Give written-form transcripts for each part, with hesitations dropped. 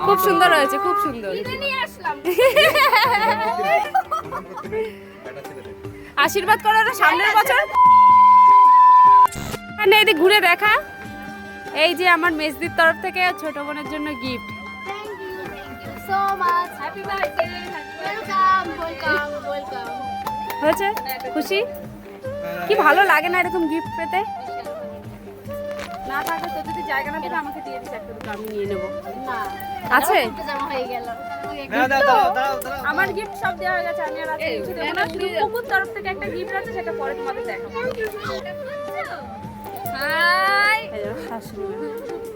খুব সুন্দর হয়েছে, খুব সুন্দর। আশীর্বাদ করো না সামনের বছর। এদিকে ঘুরে দেখা। এই যে আমার মেজদির তরফ থেকে ছোট বোনের জন্য গিফট। হয়েছে খুশি? কি ভালো লাগে না এরকম গিফট পেতে? না থাকে তো যদি জায়গা না থাকে আমাকে দিয়ে দিস একটা, দুটো আমি নিয়ে নেবো। আছে আমার গিফট সব দেওয়া হয়ে গেছে, আমি আর আছে কিছু দেবো না। শুধু কুকুর তরফ থেকে একটা গিফট আছে, সেটা পরে তোমাদের দেখাবো। হাই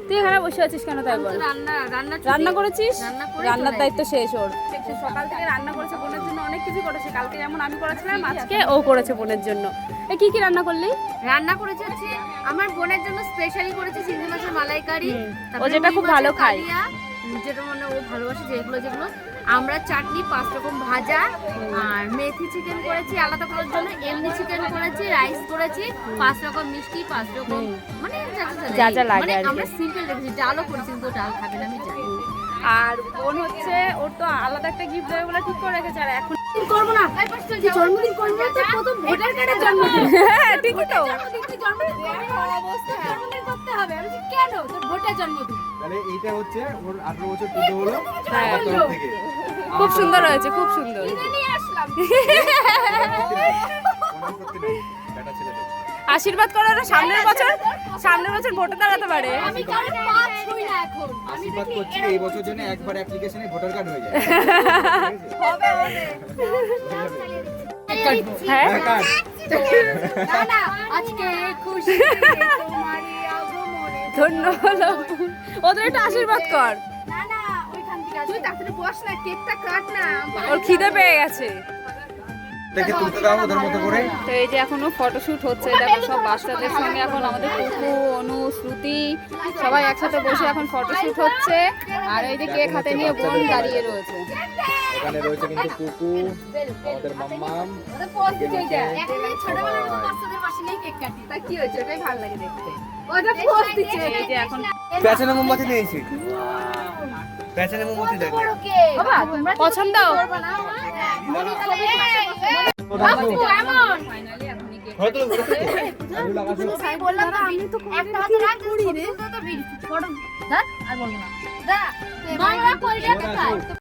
তুই এখানে বসে আছিস কেন? তাই বল। রান্না করেছিস? রান্নার দায়িত্ব শেষ ওর। সকাল থেকে রান্না করেছে বোনের জন্য, অনেক কিছু করেছে। কালকে যেমন আমি করেছিলাম, আজকে ও করেছে বোনের জন্য। কি কি রান্না করলি? রান্না করেছে হচ্ছে আমার বোনের জন্য স্পেশালি করেছে চিংড়ি মাছের মালাইকারি, ও যেটা খুব ভালো খায়, যেটা মানে ও ভালোবাসে, যেগুলো যেগুলো আমরা চাটনি, 5 রকম ভাজা, আর মেথি চিকেন করেছি আলাদা করার জন্য, এমনি চিকেন করেছি, রাইস করেছি, 5 রকম মিষ্টি, 5 রকম মানে যা যা লাগে মানে আর কি। আমরা সিম্পল রেখেছি। ডালও করেছি, কিন্তু ডাল খাবে না আমি জানি। আর বোন হচ্ছে ওর তো আলাদা একটা গিফট দেবে বলে ঠিক করে রেখেছে। আর এখন করব না, জন্মদিন করব না, তো প্রথম ভোটার কার্ডের জন্মদিন। হ্যাঁ ঠিকই তো। জন্মদিন করতে হবে। আমি কেন? তোর ভোটার জন্মদিন। তাহলে এইটা হচ্ছে ওর 18 বছর পুরো হলো আমার তরফ থেকে। খুব সুন্দর হয়েছে, খুব সুন্দর। নিয়ে আসলাম। প্রণাম করতে নেই বেটা ছেলেদের। আশীর্বাদ করো না সামনের বছর, সামনের বছর ভোটে দাঁড়াতে পারে। আমি কারণ পাঁচ ছুঁই না এখন। আশীর্বাদ করছি এই বছর জন্য একবার অ্যাপ্লিকেশনে ভোটার কার্ড হয়ে যায়। হবে হ্যাঁ কার্ড না না, আজকে খুশি তোমারই আগমনে। ধন্য হলো। ওদের একটু আশীর্বাদ কর। না না, ওইখান থেকে তুই তাড়াতাড়ি বস না, কেকটা কাট না। ওর খিদে পেয়ে গেছে। দেখে তুলতে দাও ওদের মতো করে। তো এই যে এখনো ফটোশুট হচ্ছে, দেখো সব বাচ্চাদের সঙ্গে এখন আমাদের কুকু, অনু, শ্রুতি সবাই একসাথে বসে এখন ফটোশুট হচ্ছে। আর এই যে কেক হাতে নিয়ে বোন দাঁড়িয়ে রয়েছে। এখানে রয়েছে কিন্তু কুকু, আমাদের মাম্মাম। ওটা পোস্ট দিতে এখন এই ছোটবেলার মতো বাচ্চাদের পাশে নিয়ে কেক কাটি। তা কি হয়েছে? ওটাই ভালো লাগে দেখতে। ওটা পোস্ট দিচ্ছে। এই যে এখন পেছনে মোমবাতি নিয়েছি। পেছনে মোমবাতি দেখ। বড় কেক। বাবা পছন্দ? করবা না? বাবু এমন ফাইনালি এখনই কেক হয়তো আমি লাগাচ্ছি। আমি বললাম তো, আমি তো একটা হাতে রাখ করি রে। ফটো ধর আর বলবো না। দা বাংলা কইটা দেখায়।